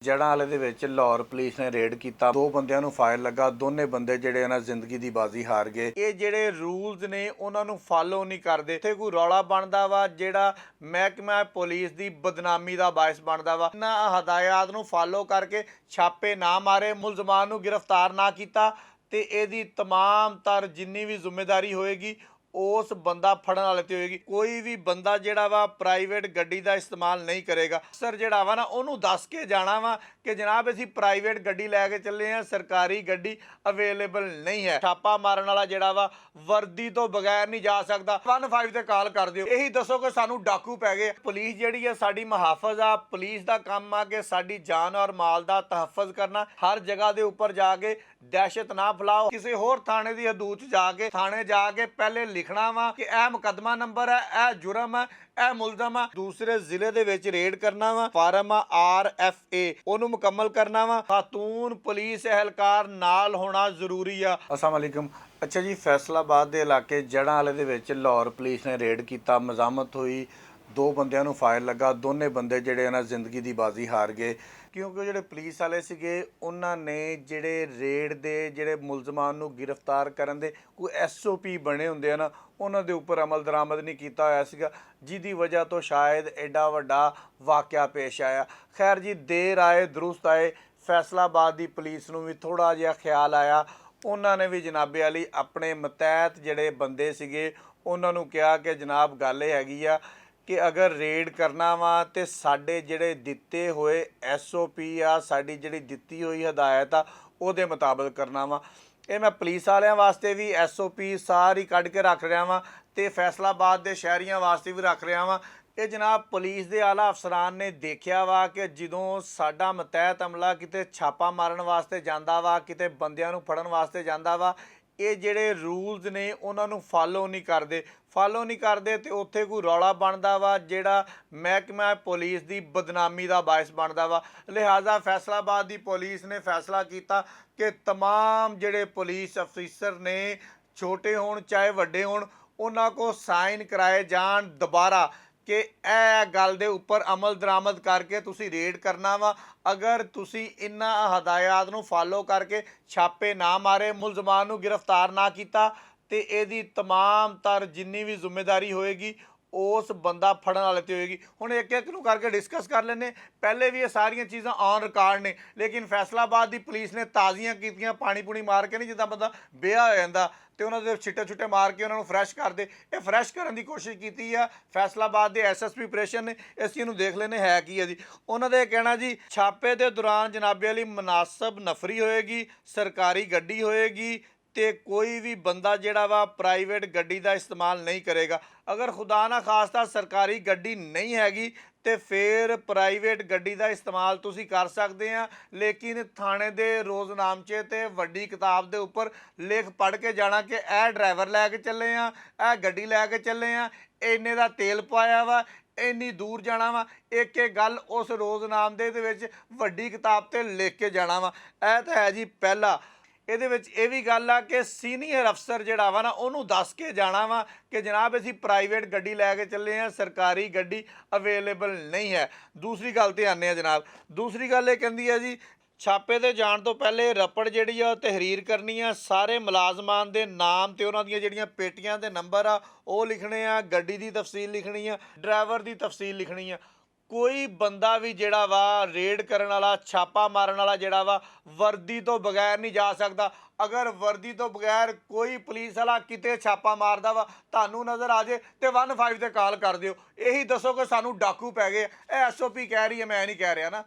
जड़ा वाले दे विच लाहौर पुलिस ने रेड किया, दो बंदियां नूं फायर लगा, दोने बंदे जिहड़े ना जिंदगी दी बाजी हार गए। ये जिहड़े रूल्स ने उन्हां नूं फॉलो नहीं करदे, इत्थे कोई रौला बनदा वा जिहड़ा महकमा पुलिस दी बदनामी दा बायस बनदा वा। इन्हां हदायत नूं फॉलो करके छापे ना मारे, मुलजमान नूं गिरफ्तार ना कीता ते इहदी तमाम तर जिन्नी भी जिम्मेदारी होएगी उस बंदा फड़न वाले ते होएगी। कोई भी बंदा जिहड़ा वा प्राइवेट गड्डी दा इस्तेमाल नहीं करेगा। अफसर जिहड़ा वा ना उहनूं दस के जाना वा कि जनाब असीं प्राइवेट गड्डी लैके चले हैं, सरकारी गड्डी अवेलेबल नहीं है। छापा मारन वाला जिहड़ा वा वर्दी तो बगैर नहीं जा सकदा। 15 ते कॉल कर दिओ, यही दसो कि सानूं डाकू पै गए। पुलिस जिहड़ी है साडी मुहाफिज आ, पुलिस दा काम आ कि साडी जान और माल दा तहफ़्फ़ुज़ करना। हर जगह दे उपर जाके दहशत ना फैलाओ। किसी होर थाने दी हदूद च जाके थाने जाके पहले लिखना वा कि यह मुकदमा नंबर है, यह जुर्म है, यह मुलजम है। दूसरे जिले दे विच रेड करना वा, फार्म RFA ओनू मुकम्मल करना वा। खातून पुलिस एहलकार नाल होना जरूरी आ। अस्सलाम वालेकुम। अच्छा जी, फैसलाबाद के इलाके जड़ा वाले दे विच लाहौर पुलिस ने रेड किया, मजामत हुई, दो बंदियां नूं फायर लगा, दोने बंदे जिहड़े ना जिंदगी दी बाजी हार गए क्योंकि जिहड़े पुलिस वाले सीगे उन्हां ने जिहड़े रेड दे जिहड़े मुलजमान नूं गिरफ्तार करन दे कोई SOP बने हुंदे ना उन्हां दे उपर अमल दरामद नहीं कीता होया सीगा, जिहदी वजह तो शायद एडा वड्डा वाक़या पेश आया। खैर जी, देर आए दुरुस्त आए, फैसलाबाद दी पुलिस नूं भी थोड़ा जिहा ख्याल आया। उन्होंने भी जनाबे वाली अपने मतैहत जिहड़े बंदे सीगे उन्हां नूं कहा कि जनाब गल इह हैगी आ कि अगर रेड करना वा तो साडे जिहड़े दिते हुए SOP आ, साडी जिहड़ी दित्ती हुई हदायत आ उहदे मुताबिक करना वा। ये मैं पुलिस वालियां वास्ते भी SOP सारी कढ के रख रहा वां ते फैसलाबाद के शहरीआं वास्ते भी रख रहा वां। ये जनाब पुलिस के आला अफसरान ने देखा वा कि जदों साडा मतैहत अमला किते छापा मारन वास्ते जांदा वा, किते बंदियां नूं फड़न वास्ते जांदा वा, ये जिहड़े रूल्स ने उन्होंने फॉलो नहीं करते तो उत्थे कोई रौला बनता वा जिहड़ा महकमा पुलिस की बदनामी का बायस बनता वा। लिहाजा फैसलाबाद की पुलिस ने फैसला किया कि तमाम जिहड़े पुलिस अफिसर ने छोटे होण चाहे वड्डे होण उन्हां को साइन कराए जाण दोबारा कि यह गल दे उपर अमल दरामद करके तुसी रेड करना वा। अगर तुसी इन्हां हदायत नूं फॉलो करके छापे ना मारे, मुलजमान नूं गिरफ्तार ना कीता ते इहदी तमाम तर जिन्नी भी जिम्मेदारी होएगी उस बंदा फड़न वाले ते होएगी। हुण एक एक नूं करके डिस्कस कर लैने। पहले भी ये सारियां चीज़ां ऑन रिकॉर्ड ने, लेकिन फैसलाबाद की पुलिस ने ताज़ियां कीतियां, पानी पूनी मार के नहीं, जिद्दां बंदा बेहा हो जांदा ते उन्हां दे छिट्टे छुट्टे मार के उन्हां नूं फ्रैश कर दे। ये फ्रैश करन दी कोशिश कीती आ फैसलाबाद के SSP ऑपरेशन ने। इस चीज़ नूं देख लैने है की है जी। उन्हां दे कहना जी छापे दे दौरान जनाबे वाली मुनासब नफरी होएगी, सरकारी गड्डी होएगी ते कोई भी बंदा जिहड़ा वा प्राइवेट गड्डी का इस्तेमाल नहीं करेगा। अगर खुदा ना खास्ता सरकारी गड्डी नहीं हैगी तो फिर प्राइवेट गड्डी का इस्तेमाल तुसी कर सकते हैं, लेकिन थाने दे रोज़नामचे ते वड्डी किताब दे उपर लिख पढ़ के जाना कि यह ड्राइवर लैके चले हैं, यह गड्डी लैके चले हैं, इन्ने दा तेल पाया वा, इन्नी दूर जाना वा। एक एक गल उस रोज़नामे दे विच वड्डी किताब ते लिख के जाना वा। यह तो है जी पहला। ਇਹਦੇ ਵਿੱਚ ਇਹ ਵੀ ਗੱਲ ਆ ਕਿ ਸੀਨੀਅਰ ਅਫਸਰ ਜਿਹੜਾ ਵਾ ਨਾ ਉਹਨੂੰ ਦੱਸ ਕੇ ਜਾਣਾ ਵਾ ਕਿ ਜਨਾਬ ਅਸੀਂ ਪ੍ਰਾਈਵੇਟ ਗੱਡੀ ਲੈ ਕੇ ਚੱਲੇ ਆ, ਸਰਕਾਰੀ ਗੱਡੀ ਅਵੇਲੇਬਲ ਨਹੀਂ ਹੈ। ਦੂਸਰੀ ਗੱਲ ਤੇ ਆਨੇ ਆ ਜਨਾਬ। ਦੂਸਰੀ ਗੱਲ ਇਹ ਕਹਿੰਦੀ ਹੈ ਜੀ ਛਾਪੇ ਤੇ ਜਾਣ ਤੋਂ ਪਹਿਲੇ ਰਪੜ ਜਿਹੜੀ ਆ ਤਹਿਰੀਰ ਕਰਨੀ ਆ, ਸਾਰੇ ਮੁਲਾਜ਼ਮਾਂ ਦੇ ਨਾਮ ਤੇ ਉਹਨਾਂ ਦੀਆਂ ਜਿਹੜੀਆਂ ਪੇਟੀਆਂ ਦੇ ਨੰਬਰ ਆ ਉਹ ਲਿਖਣੇ ਆ, ਗੱਡੀ ਦੀ ਤਫਸੀਲ ਲਿਖਣੀ ਆ, ਡਰਾਈਵਰ ਦੀ ਤਫਸੀਲ ਲਿਖਣੀ ਆ। कोई बंदा भी जिहड़ा वा रेड करन वाला, छापा मारन वाला जिहड़ा वा वर्दी तो बगैर नहीं जा सकता। अगर वर्दी तो बगैर कोई पुलिस वाला किते छापा मारदा वा तुहानूं नज़र आ जाए तो 15 ते कॉल कर दिओ, यही दसो कि सानूं डाकू पै गए। यह SOP कह रही है, मैं नहीं कह रहा ना,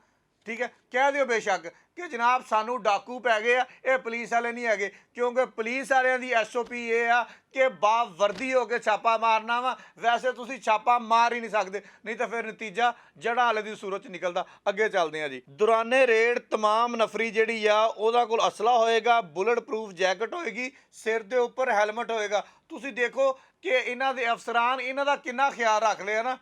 ठीक है, कह दिओ बेशक कि जनाब सानू डाकू पै गए आ, ये पुलिस वाले नहीं है, क्योंकि पुलिस वालियां दी SOP ये आ कि बावर्दी हो के छापा मारना वा। वैसे तुसी छापा मार ही नहीं सकते, नहीं तो फिर नतीजा जड़ा वाले की सूरत च निकलता। अगे चलते हैं जी। दौराने रेड तमाम नफरी जिहड़ी आ उहदा कोल असला होएगा, बुलेट प्रूफ जैकेट होएगी, सिर दे उपर हैलमेट होएगा। तुसी देखो कि इन्हां दे अफसरान इन्हां दा किन्ना ख्याल रख लिया ना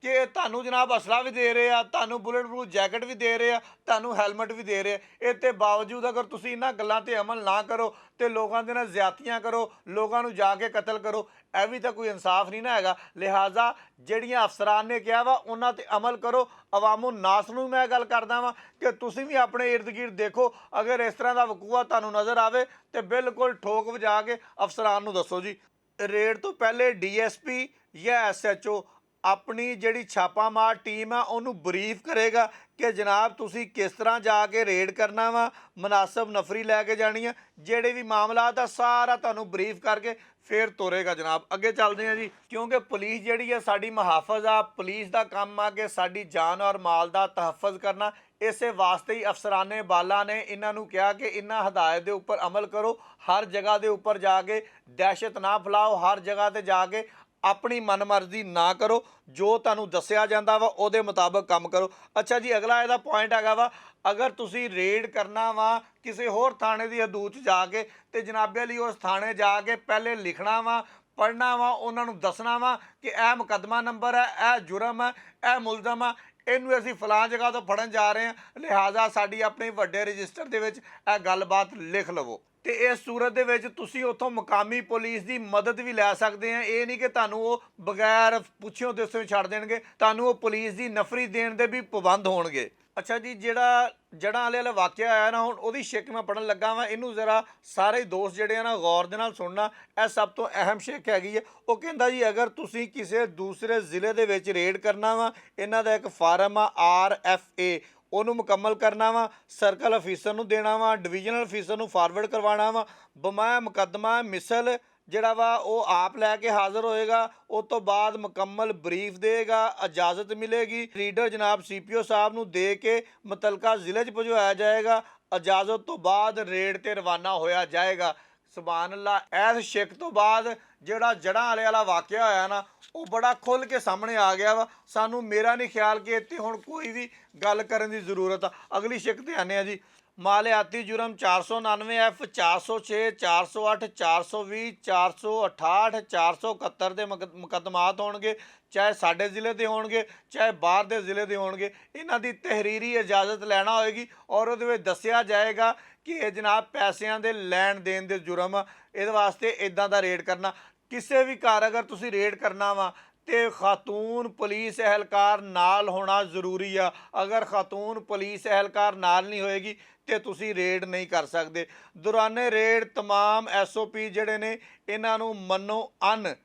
ਕਿ ਤੁਹਾਨੂੰ ਜਨਾਬ ਅਸਲਾ ਵੀ ਦੇ ਰਹੇ ਆ, ਤੁਹਾਨੂੰ ਬੁਲਟ ਪ੍ਰੂਫ ਜੈਕਟ ਵੀ ਦੇ ਰਹੇ ਆ, ਤੁਹਾਨੂੰ ਹੈਲਮਟ ਵੀ ਦੇ ਰਹੇ ਆ। ਇਹ ਤੇ ਬਾਵਜੂਦ ਅਗਰ ਤੁਸੀਂ ਇਹਨਾਂ ਗੱਲਾਂ ਤੇ ਅਮਲ ਨਾ ਕਰੋ ਤੇ ਲੋਕਾਂ ਦੇ ਨਾਲ ਜ਼ਿਆਦਤੀਆਂ ਕਰੋ, ਲੋਕਾਂ ਨੂੰ ਜਾ ਕੇ ਕਤਲ ਕਰੋ, ਇਹ ਵੀ ਤਾਂ ਕੋਈ ਇਨਸਾਫ ਨਹੀਂ ਨਾ ਹੈਗਾ। ਲਿਹਾਜ਼ਾ ਜਿਹੜੀਆਂ ਅਫਸਰਾਂ ਨੇ ਕਿਹਾ ਵਾ ਉਹਨਾਂ ਤੇ ਅਮਲ ਕਰੋ। ਅਵਾਮੋ ਨਾਸ ਨੂੰ ਮੈਂ ਗੱਲ ਕਰਦਾ ਵਾਂ ਕਿ ਤੁਸੀਂ ਵੀ ਆਪਣੇ ਇਰਦ ਗਿਰਦ ਦੇਖੋ, ਅਗਰ ਇਸ ਤਰ੍ਹਾਂ ਦਾ ਵਕੂਆ ਤੁਹਾਨੂੰ ਨਜ਼ਰ ਆਵੇ ਤੇ ਬਿਲਕੁਲ ਠੋਕ ਵਜਾ ਕੇ ਅਫਸਰਾਂ ਨੂੰ ਦੱਸੋ ਜੀ। ਰੇਡ ਤੋਂ ਪਹਿਲੇ ਡੀਐਸਪੀ ਜਾਂ ਐਸਐਚਓ ਆਪਣੀ ਜਿਹੜੀ ਛਾਪਾਮਾਰ ਟੀਮ ਆ ਉਹਨੂੰ ਬਰੀਫ ਕਰੇਗਾ ਕਿ ਜਨਾਬ ਤੁਸੀਂ ਕਿਸ ਤਰ੍ਹਾਂ ਜਾ ਕੇ ਰੇਡ ਕਰਨਾ ਵਾ, ਮੁਨਾਸਬ ਨਫਰੀ ਲੈ ਕੇ ਜਾਣੀ ਆ, ਜਿਹੜੇ ਵੀ ਮਾਮਲਾਤ ਆ ਸਾਰਾ ਤੁਹਾਨੂੰ ਬਰੀਫ ਕਰਕੇ ਫਿਰ ਤੋਰੇਗਾ। ਜਨਾਬ ਅੱਗੇ ਚੱਲਦੇ ਹਾਂ ਜੀ, ਕਿਉਂਕਿ ਪੁਲਿਸ ਜਿਹੜੀ ਆ ਸਾਡੀ ਮੁਹਾਫਜ਼ ਆ। ਪੁਲਿਸ ਦਾ ਕੰਮ ਆ ਕਿ ਸਾਡੀ ਜਾਨ ਔਰ ਮਾਲ ਦਾ ਤਹੱਫਜ਼ ਕਰਨਾ। ਇਸੇ ਵਾਸਤੇ ਹੀ ਅਫਸਰਾਨੇ ਬਾਲਾ ਨੇ ਇਹਨਾਂ ਨੂੰ ਕਿਹਾ ਕਿ ਇਹਨਾਂ ਹਦਾਇਤ ਦੇ ਉੱਪਰ ਅਮਲ ਕਰੋ। ਹਰ ਜਗ੍ਹਾ ਦੇ ਉੱਪਰ ਜਾ ਕੇ ਦਹਿਸ਼ਤ ਨਾ ਫੈਲਾਓ, ਹਰ ਜਗ੍ਹਾ ਤੇ ਜਾ ਕੇ ਆਪਣੀ ਮਨਮਰਜ਼ੀ ਨਾ ਕਰੋ, ਜੋ ਤੁਹਾਨੂੰ ਦੱਸਿਆ ਜਾਂਦਾ ਵਾ ਉਹਦੇ ਮੁਤਾਬਕ ਕੰਮ ਕਰੋ। ਅੱਛਾ ਜੀ, ਅਗਲਾ ਇਹਦਾ ਪੁਆਇੰਟ ਹੈਗਾ ਵਾ, ਅਗਰ ਤੁਸੀਂ ਰੇਡ ਕਰਨਾ ਵਾ ਕਿਸੇ ਹੋਰ ਥਾਣੇ ਦੀ ਹਦੂਦ 'ਚ ਜਾ ਕੇ ਤੇ ਜਨਾਬੇ ਲਈ ਉਸ ਥਾਣੇ ਜਾ ਕੇ ਪਹਿਲੇ ਲਿਖਣਾ ਵਾ, ਪੜ੍ਹਨਾ ਵਾ, ਉਹਨਾਂ ਨੂੰ ਦੱਸਣਾ ਵਾ ਕਿ ਇਹ ਮੁਕੱਦਮਾ ਨੰਬਰ ਹੈ, ਇਹ ਜੁਰਮ ਹੈ, ਇਹ ਮੁਲਜ਼ਮ ਆ, ਇਹਨੂੰ ਅਸੀਂ ਫਲਾਂ ਜਗ੍ਹਾ ਤੋਂ ਫੜਨ ਜਾ ਰਹੇ ਹਾਂ, ਲਿਹਾਜ਼ਾ ਸਾਡੀ ਆਪਣੀ ਵੱਡੇ ਰਜਿਸਟਰ ਦੇ ਵਿੱਚ ਇਹ ਗੱਲਬਾਤ ਲਿਖ ਲਵੋ। ਤੇ ਇਸ ਸੂਰਤ ਦੇ ਵਿੱਚ ਤੁਸੀਂ ਉੱਥੋਂ ਮੁਕਾਮੀ ਪੁਲਿਸ ਦੀ ਮਦਦ ਵੀ ਲੈ ਸਕਦੇ ਆ। ਇਹ ਨਹੀਂ ਕਿ ਤੁਹਾਨੂੰ ਉਹ ਬਗੈਰ ਪੁੱਛਿਓ ਦੱਸਿਓ ਛੱਡ ਦੇਣਗੇ, ਤੁਹਾਨੂੰ ਉਹ ਪੁਲਿਸ ਦੀ ਨਫਰੀ ਦੇਣ ਦੇ ਵੀ ਪਾਬੰਦ ਹੋਣਗੇ। ਅੱਛਾ ਜੀ, ਜਿਹੜਾ ਜੜ੍ਹਾਂ ਵਾਲੇ ਵਾਕਿਆ ਆਇਆ ਨਾ, ਹੁਣ ਉਹਦੀ ਸ਼ਿਕ ਮੈਂ ਪੜਨ ਲੱਗਾ ਵਾਂ, ਇਹਨੂੰ ਜ਼ਰਾ ਸਾਰੇ ਦੋਸਤ ਜਿਹੜੇ ਆ ਨਾ ਗੌਰ ਦੇ ਨਾਲ ਸੁਣਨਾ। ਇਹ ਸਭ ਤੋਂ ਅਹਿਮ ਸ਼ਿਕ ਹੈਗੀ ਹੈ। ਉਹ ਕਹਿੰਦਾ ਜੀ ਅਗਰ ਤੁਸੀਂ ਕਿਸੇ ਦੂਸਰੇ ਜ਼ਿਲ੍ਹੇ ਦੇ ਵਿੱਚ ਰੇਡ ਕਰਨਾ ਵਾ, ਇਹਨਾਂ ਦਾ ਇੱਕ ਫਾਰਮ ਆ RFA, ਉਹਨੂੰ ਮੁਕੰਮਲ ਕਰਨਾ ਵਾ, ਸਰਕਲ ਅਫੀਸਰ ਨੂੰ ਦੇਣਾ ਵਾ, ਡਿਵੀਜ਼ਨਲ ਅਫੀਸਰ ਨੂੰ ਫਾਰਵਰਡ ਕਰਵਾਉਣਾ ਵਾ। ਬਮਾ ਮੁਕੱਦਮਾ ਮਿਸਲ ਜਿਹੜਾ ਵਾ ਉਹ ਆਪ ਲੈ ਕੇ ਹਾਜ਼ਰ ਹੋਏਗਾ। ਉਸ ਤੋਂ ਬਾਅਦ ਮੁਕੰਮਲ ਬਰੀਫ ਦੇਗਾ, ਇਜਾਜ਼ਤ ਮਿਲੇਗੀ, ਰੀਡਰ ਜਨਾਬ CPO ਸਾਹਿਬ ਨੂੰ ਦੇ ਕੇ ਮੁਤਲਕਾ ਜ਼ਿਲ੍ਹੇ 'ਚ ਭਜਵਾਇਆ ਜਾਏਗਾ। ਇਜਾਜ਼ਤ ਤੋਂ ਬਾਅਦ ਰੇਡ ਤੇ ਰਵਾਨਾ ਹੋਇਆ ਜਾਏਗਾ। ਸੁਭਾਨ ਅੱਲਾ। ਇਸ ਸ਼ਿਕ ਤੋਂ ਬਾਅਦ ਜਿਹੜਾ ਜੜ੍ਹਾਂ ਵਾਲਾ ਵਾਕਿਆ ਹੋਇਆ ਨਾ, ਉਹ ਬੜਾ ਖੁੱਲ੍ਹ ਕੇ ਸਾਹਮਣੇ ਆ ਗਿਆ ਵਾ। ਸਾਨੂੰ ਮੇਰਾ ਨਹੀਂ ਖਿਆਲ ਕਿ ਇੱਥੇ ਹੁਣ ਕੋਈ ਵੀ ਗੱਲ ਕਰਨ ਦੀ ਜ਼ਰੂਰਤ ਆ। ਅਗਲੀ ਸ਼ਿਕ ਤੇ ਆਉਂਦੇ ਹਾਂ ਜੀ। ਮਾਲਿਆਤੀ ਜੁਰਮ 499F 406 408 420 468 471 ਦੇ ਮੁਕੱਦਮਾਤ ਹੋਣਗੇ, ਚਾਹੇ ਸਾਡੇ ਜ਼ਿਲ੍ਹੇ ਦੇ ਹੋਣਗੇ ਚਾਹੇ ਬਾਹਰ ਦੇ ਜ਼ਿਲ੍ਹੇ ਦੇ ਹੋਣਗੇ। ਇਹਨਾਂ ਦੀ ਤਹਿਰੀਰੀ ਇਜਾਜ਼ਤ ਲੈਣਾ ਹੋਏਗੀ ਔਰ ਉਹਦੇ ਵਿੱਚ ਦੱਸਿਆ ਜਾਏਗਾ ਕਿ ਇਹ ਜਨਾਬ ਪੈਸਿਆਂ ਦੇ ਲੈਣ ਦੇਣ ਦੇ ਜੁਰਮ ਆ। ਇਹਦੇ ਵਾਸਤੇ ਇਦਾਂ ਦਾ ਰੇਡ ਕਰਨਾ। ਕਿਸੇ ਵੀ ਘਰ ਅਗਰ ਤੁਸੀਂ ਰੇਡ ਕਰਨਾ ਵਾ ਤੇ ਖਾਤੂਨ ਪੁਲਿਸ ਅਹਿਲਕਾਰ ਨਾਲ ਹੋਣਾ ਜ਼ਰੂਰੀ ਆ। ਅਗਰ ਖਾਤੂਨ ਪੁਲਿਸ ਅਹਿਲਕਾਰ ਨਾਲ ਨਹੀਂ ਹੋਏਗੀ ਤੇ ਤੁਸੀਂ ਰੇਡ ਨਹੀਂ ਕਰ ਸਕਦੇ। ਦੌਰਾਨੇ ਰੇਡ तमाम SOP ਜਿਹੜੇ ਨੇ ਇਹਨਾਂ ਨੂੰ ਮੰਨੋ ਅਨ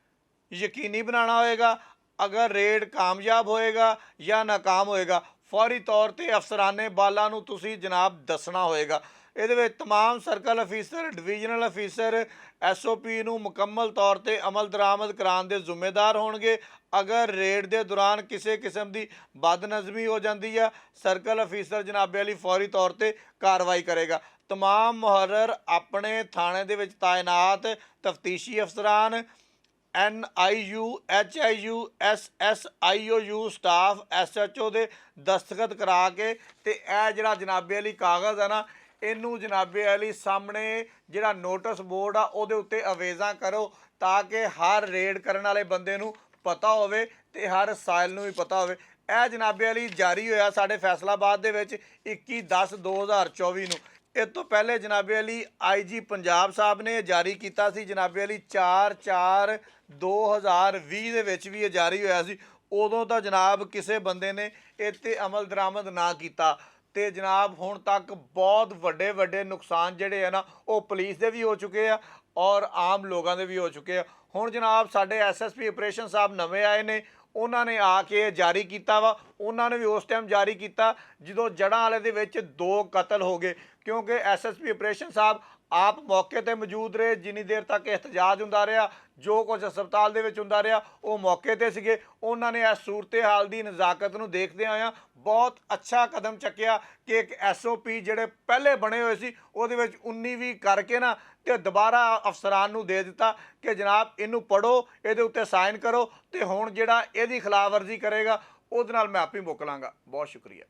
ਯਕੀਨੀ ਬਣਾਉਣਾ ਹੋਏਗਾ। ਅਗਰ ਰੇਡ ਕਾਮਯਾਬ ਹੋਏਗਾ ਜਾਂ ਨਾਕਾਮ ਹੋਏਗਾ, ਫੌਰੀ ਤੌਰ ਤੇ ਅਫਸਰਾਨੇ ਬਾਲਾ ਨੂੰ ਤੁਸੀਂ ਜਨਾਬ ਦੱਸਣਾ ਹੋਏਗਾ। ਇਹਦੇ ਵਿੱਚ तमाम circle officer, divisional officer SOP ਨੂੰ ਮੁਕੰਮਲ ਤੌਰ ਤੇ ਅਮਲ ਦਰਾਮਦ ਕਰਾਉਣ ਦੇ ਜ਼ਿੰਮੇਦਾਰ ਹੋਣਗੇ। ਅਗਰ ਰੇਡ ਦੇ ਦੌਰਾਨ ਕਿਸੇ ਕਿਸਮ ਦੀ ਬਦਨਜ਼ਮੀ ਹੋ ਜਾਂਦੀ ਆ, ਸਰਕਲ ਅਫੀਸਰ ਜਨਾਬੇ ਵਾਲੀ ਫੌਰੀ ਤੌਰ ਤੇ ਕਾਰਵਾਈ ਕਰੇਗਾ। तमाम ਮੁਹੱਰਰ ਆਪਣੇ ਥਾਣੇ ਦੇ ਵਿੱਚ ਤਾਇਨਾਤ ਤਫਤੀਸ਼ੀ ਅਫਸਰਾਨ, NIU HIU SSIOU staff SHO ਦੇ ਦਸਤਖਤ ਕਰਾ ਕੇ ਤੇ ਇਹ ਜਿਹੜਾ ਜਨਾਬੇ ਵਾਲੀ ਕਾਗਜ਼ ਹੈ ਨਾ, ਇਹਨੂੰ ਜਨਾਬੇ ਵਾਲੀ ਸਾਹਮਣੇ ਜਿਹੜਾ ਨੋਟਿਸ ਬੋਰਡ ਆ ਉਹਦੇ ਉੱਤੇ ਅਵੇਜ਼ਾ ਕਰੋ ਤਾਂ ਕਿ ਹਰ ਰੇਡ ਕਰਨ ਵਾਲੇ ਬੰਦੇ ਨੂੰ ਪਤਾ ਹੋਵੇ ਤੇ ਹਰ ਸਾਇਲ ਨੂੰ ਵੀ ਪਤਾ ਹੋਵੇ। ਇਹ ਜਨਾਬੇ ਵਾਲੀ ਜਾਰੀ ਹੋਇਆ ਸਾਡੇ ਫੈਸਲਾਬਾਦ ਦੇ ਵਿੱਚ 21/10/2024 ਨੂੰ। ਇਸ ਤੋਂ ਪਹਿਲੇ ਜਨਾਬੇ ਵਾਲੀ IG ਪੰਜਾਬ ਸਾਹਿਬ ਨੇ ਜਾਰੀ ਕੀਤਾ ਸੀ। ਜਨਾਬੇ ਵਾਲੀ 4/4/2020 ਦੇ ਵਿੱਚ ਵੀ ਇਹ ਜਾਰੀ ਹੋਇਆ ਸੀ। ਉਦੋਂ ਤਾਂ ਜਨਾਬ ਕਿਸੇ ਬੰਦੇ ਨੇ ਇਹ 'ਤੇ ਅਮਲ ਦਰਾਮਦ ਨਾ ਕੀਤਾ ਤੇ ਜਨਾਬ ਹੁਣ ਤੱਕ ਬਹੁਤ ਵੱਡੇ ਵੱਡੇ ਨੁਕਸਾਨ ਜਿਹੜੇ ਆ ਨਾ ਉਹ ਪੁਲਿਸ ਦੇ ਵੀ ਹੋ ਚੁੱਕੇ ਆ ਔਰ ਆਮ ਲੋਕਾਂ ਦੇ ਵੀ ਹੋ ਚੁੱਕੇ ਆ। ਹੁਣ ਜਨਾਬ ਸਾਡੇ SSP ਆਪਰੇਸ਼ਨ ਸਾਹਿਬ ਨਵੇਂ ਆਏ ਨੇ, ਉਹਨਾਂ ਨੇ ਆ ਕੇ ਜਾਰੀ ਕੀਤਾ ਵਾ। ਉਹਨਾਂ ਨੇ ਵੀ ਉਸ ਟਾਈਮ ਜਾਰੀ ਕੀਤਾ ਜਦੋਂ ਜੜ੍ਹਾਂ ਵਾਲੇ ਦੇ ਵਿੱਚ 2 ਕਤਲ ਹੋ ਗਏ, ਕਿਉਂਕਿ SSP ਆਪਰੇਸ਼ਨ ਸਾਹਿਬ ਆਪ ਮੌਕੇ ਤੇ ਮੌਜੂਦ ਰਹੇ। ਜਿੰਨੀ ਦੇਰ ਤੱਕ ਇhtਜਾਜ ਹੁੰਦਾ ਰਿਹਾ, ਜੋ ਕੁਝ ਹਸਪਤਾਲ ਦੇ ਵਿੱਚ ਹੁੰਦਾ ਰਿਹਾ, ਉਹ ਮੌਕੇ ਤੇ ਸੀਗੇ। ਉਹਨਾਂ ਨੇ ਇਸ ਸੂਰਤ ਹਾਲ ਦੀ ਨਜ਼ਾਕਤ ਨੂੰ ਦੇਖਦੇ ਹੋਇਆਂ ਬਹੁਤ ਅੱਛਾ ਕਦਮ ਚੱਕਿਆ ਕਿ ਇੱਕ SOP ਜਿਹੜੇ ਪਹਿਲੇ ਬਣੇ ਹੋਏ ਸੀ ਉਹਦੇ ਵਿੱਚ 19 ਕਰਕੇ ਨਾ ਤੇ ਦੁਬਾਰਾ ਅਫਸਰਾਨ ਨੂੰ ਦੇ ਦਿੱਤਾ ਕਿ ਜਨਾਬ ਇਹਨੂੰ ਪੜ੍ਹੋ, ਇਹਦੇ ਉੱਤੇ ਸਾਈਨ ਕਰੋ ਤੇ ਹੁਣ ਜਿਹੜਾ ਇਹਦੀ ਖਿਲਾਫ ਵਰਜ਼ੀ ਕਰੇਗਾ ਉਹਦੇ ਨਾਲ ਮੈਂ ਆਪੇ ਮੁੱਕ ਲਾਂਗਾ। ਬਹੁਤ ਸ਼ੁਕਰੀਆ।